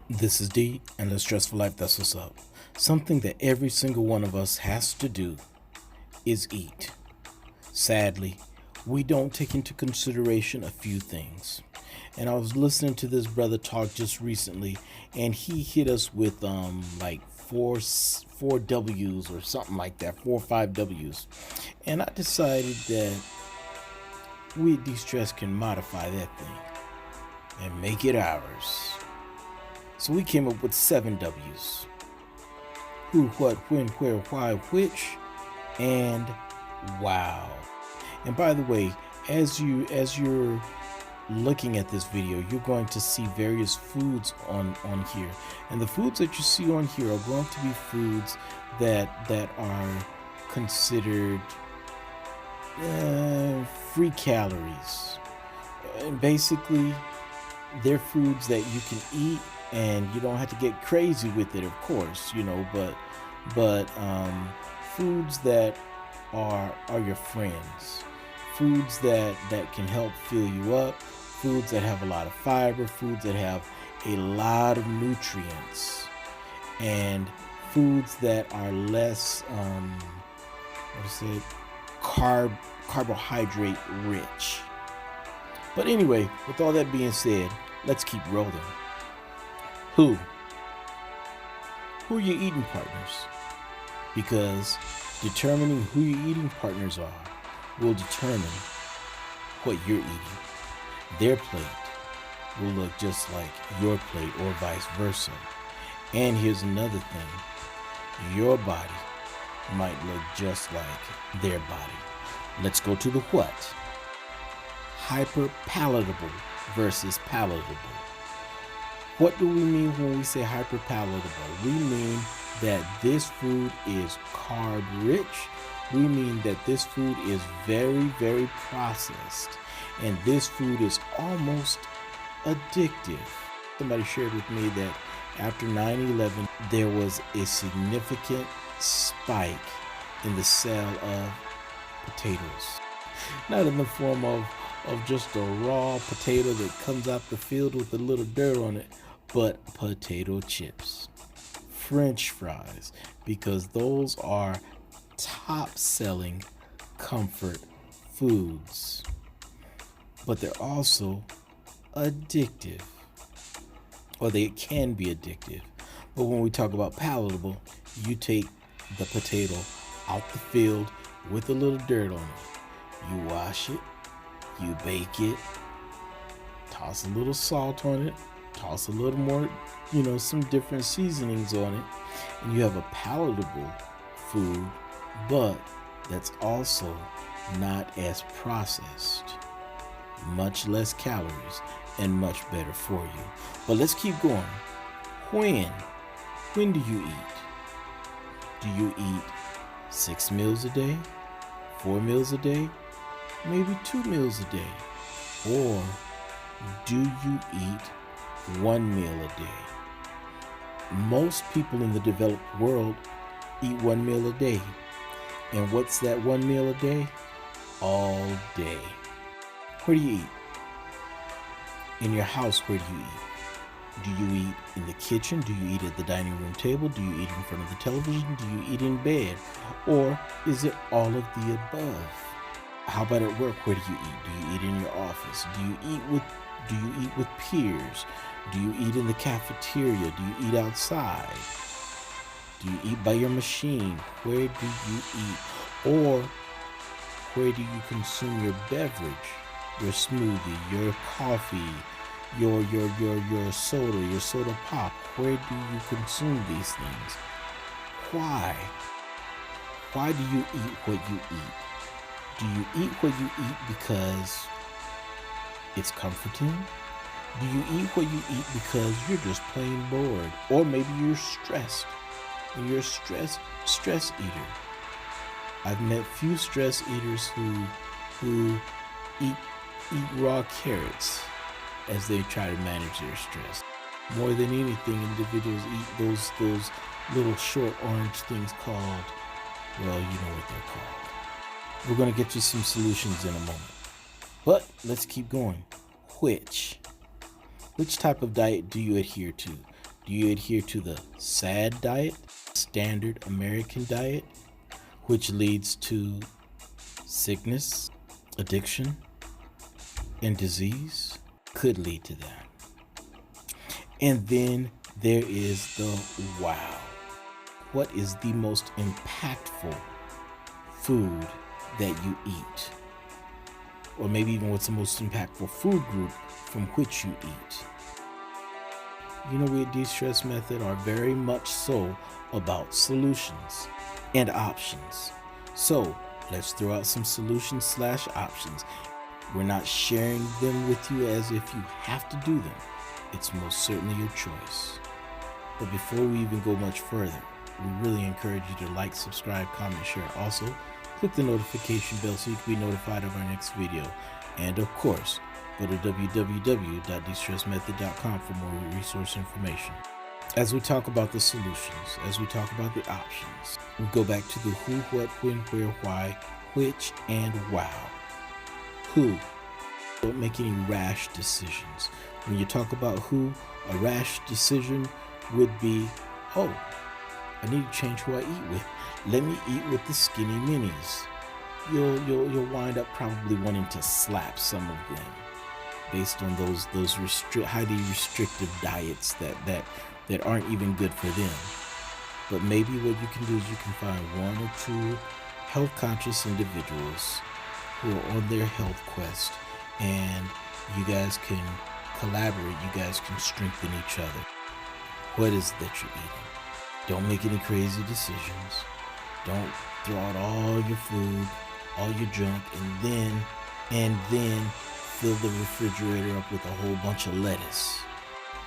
This is D, and the Stressful Life, that's what's up. Something that every single one of us has to do is eat. Sadly, we don't take into consideration a few things. And I was listening to this brother talk just recently, and he hit us with like four W's or something like that, 4 or 5 W's. And I decided that we at De-Stress can modify that thing and make it ours. So we came up with 7 W's. Who, what, when, where, why, which, and wow. And by the way, as you're looking at this video, you're going to see various foods on here. And the foods that you see on here are going to be foods that are considered free calories. And basically, they're foods that you can eat and you don't have to get crazy with it, of course, but foods that are your friends, foods that can help fill you up, foods that have a lot of fiber, foods that have a lot of nutrients, and foods that are less carbohydrate rich. But anyway, with all that being said, let's keep rolling. Who are your eating partners? Because determining who your eating partners are will determine what you're eating. Their plate will look just like your plate or vice versa. And here's another thing. Your body might look just like their body. Let's go to the what. Hyperpalatable versus palatable. What do we mean when we say hyperpalatable? We mean that this food is carb rich. We mean that this food is very, very processed. And this food is almost addictive. Somebody shared with me that after 9/11, there was a significant spike in the sale of potatoes. Not in the form of just a raw potato that comes out the field with a little dirt on it, but potato chips, French fries, because those are top selling comfort foods. But they're also addictive, or they can be addictive. But when we talk about palatable, you take the potato out the field with a little dirt on it. You wash it, you bake it, toss a little salt on it, toss a little more, some different seasonings on it, and you have a palatable food, but that's also not as processed, much less calories, and much better for you. But let's keep going. When do you eat? Do you eat 6 meals a day, 4 meals a day, maybe 2 meals a day? Or do you eat 1 meal a day? Most people in the developed world eat 1 meal a day. And what's that 1 meal a day? All day. Where do you eat? In your house, where do you eat? Do you eat in the kitchen? Do you eat at the dining room table? Do you eat in front of the television? Do you eat in bed? Or is it all of the above? How about at work? Where do you eat? Do you eat in your office? Do you eat with peers? Do you eat in the cafeteria? Do you eat outside? Do you eat by your machine? Where do you eat? Or where do you consume your beverage? Your smoothie, your coffee, your soda, your soda pop. Where do you consume these things? Why? Why do you eat what you eat? Do you eat what you eat because it's comforting? Do you eat what you eat because you're just plain bored? Or maybe you're stressed and you're a stress eater. I've met few stress eaters who eat raw carrots as they try to manage their stress. More than anything, individuals eat those little short orange things called, well, you know what they're called. We're going to get you some solutions in a moment. But let's keep going. Which type of diet do you adhere to? Do you adhere to the SAD diet, standard American diet, which leads to sickness, addiction, and disease? Could lead to that. And then there is the wow. What is the most impactful food that you eat? Or maybe even what's the most impactful food group from which you eat? You know, we at De-Stress Method are very much so about solutions and options. So let's throw out some solutions/options. We're not sharing them with you as if you have to do them. It's most certainly your choice. But before we even go much further, we really encourage you to like, subscribe, comment, share. Also, click the notification bell so you can be notified of our next video. And of course, go to www.destressmethod.com for more resource information. As we talk about the solutions, as we talk about the options, we go back to the who, what, when, where, why, which, and wow. Who? Don't make any rash decisions. When you talk about who, a rash decision would be, oh, I need to change who I eat with. Let me eat with the skinny minis. You'll wind up probably wanting to slap some of them based on those highly restrictive diets that aren't even good for them. But maybe what you can do is you can find one or two health conscious individuals who are on their health quest, and you guys can collaborate, you guys can strengthen each other. What is it that you're eating? Don't make any crazy decisions. Don't throw out all your food, all your junk, and then fill the refrigerator up with a whole bunch of lettuce.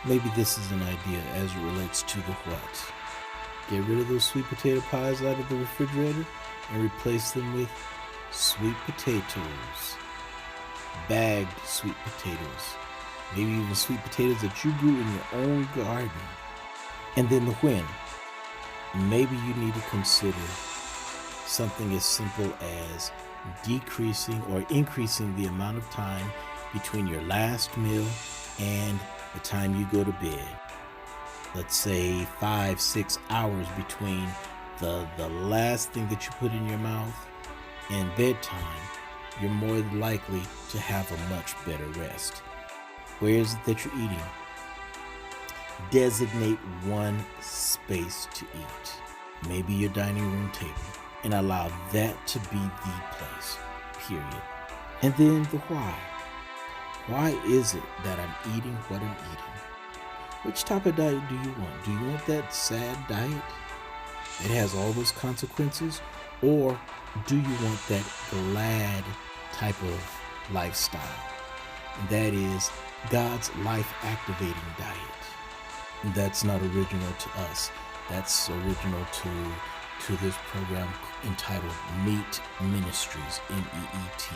Maybe this is an idea as it relates to the what. Get rid of those sweet potato pies out of the refrigerator and replace them with sweet potatoes. Bagged sweet potatoes. Maybe even sweet potatoes that you grew in your own garden. And then the when. Maybe you need to consider something as simple as decreasing or increasing the amount of time between your last meal and the time you go to bed. Let's say 5-6 hours between the last thing that you put in your mouth and bedtime. You're more likely to have a much better rest. Where is it that you're eating? Designate one space to eat, maybe your dining room table, and allow that to be the place, period. And then the why. Why is it that I'm eating what I'm eating? Which type of diet do you want? Do you want that sad diet that has all those consequences? Or do you want that glad type of lifestyle? That is God's life-activating diet. That's not original to us. That's original to this program entitled Meat Ministries, MEET.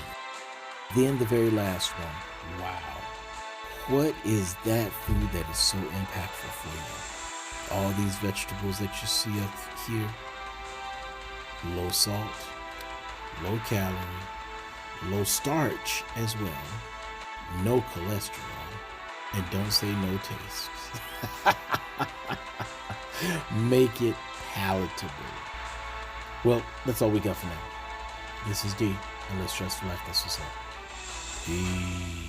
Then the very last one, wow. What is that food that is so impactful for you? All these vegetables that you see up here, low salt, low calorie, low starch as well, no cholesterol, and don't say no taste. Make it palatable. Well, that's all we got for now. This is D, and let's stress for life. That's what's up. Peace.